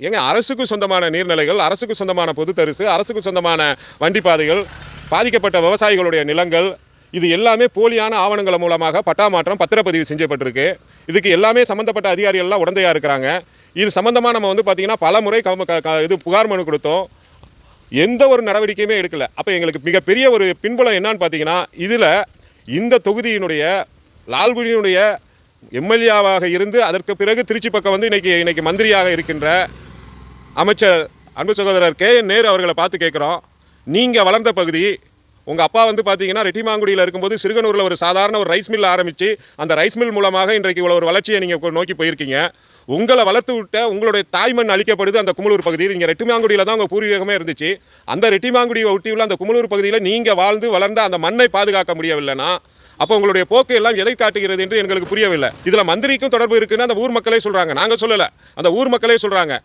ஏங்க அரசுக்கு சொந்தமான நீர்நிலைகள், அரசுக்கு சொந்தமான பொது தரிசு, அரசுக்கு சொந்தமான வண்டி பாதைகள், பாதிக்கப்பட்ட விவசாயிகளுடைய நிலங்கள், இது எல்லாமே போலியான ஆவணங்கள் மூலமாக பட்டா மாற்றம் பத்திரப்பதிவு செஞ்சப்பட்டிருக்கு. இதுக்கு எல்லாமே சம்மந்தப்பட்ட அதிகாரிகள்லாம் உடந்தையாக இருக்கிறாங்க. இது சம்மந்தமாக நம்ம வந்து பார்த்திங்கன்னா பல முறை இது புகார் மனு கொடுத்தோம். எந்த ஒரு நடவடிக்கையுமே எடுக்கலை. அப்போ எங்களுக்கு மிகப்பெரிய ஒரு பின்புலம் என்னன்னு பார்த்தீங்கன்னா, இதில் இந்த தொகுதியினுடைய லால்குடியினுடைய எம்எல்ஏவாக இருந்து அதற்கு பிறகு திருச்சி பக்கம் வந்து இன்னைக்கு மந்திரியாக இருக்கின்ற அமைச்சர் அன்பு சகோதரர் கே.என். நேரு அவர்களை பார்த்து கேட்குறோம். நீங்கள் வளர்ந்த பகுதி, உங்கள் அப்பா வந்து பார்த்தீங்கன்னா ரெட்டிமாங்குடியில் இருக்கும்போது சிறுகனூரில் ஒரு சாதாரண ஒரு ரைஸ் மில் ஆரம்பித்து அந்த ரைஸ் மில் மூலமாக இன்றைக்கு இவ்வளோ ஒரு வளர்ச்சியை நீங்கள் நோக்கி போயிருக்கீங்க. உங்களை வளர்த்து விட்ட உங்களுடைய தாய்மண் அளிக்கப்படுது அந்த குமுளூர் பகுதியில். நீங்கள் ரெட்டிமாங்குடியில் தான் உங்கள் பூர்வீகமே இருந்துச்சு. அந்த ரெட்டிமாங்குடியை ஒட்டியுள்ள அந்த குமுளூர் பகுதியில் நீங்கள் வாழ்ந்து வளர்ந்த அந்த மண்ணை பாதுகாக்க முடியவில்லைன்னா அப்போ உங்களுடைய போக்கு எல்லாம் எதை காட்டுகிறது என்று எங்களுக்கு புரியவில்லை. இதில் மந்திரிக்கும் தொடர்பு இருக்குன்னு அந்த ஊர் மக்களே சொல்கிறாங்க. நாங்கள் சொல்லலை, அந்த ஊர் மக்களே சொல்கிறாங்க.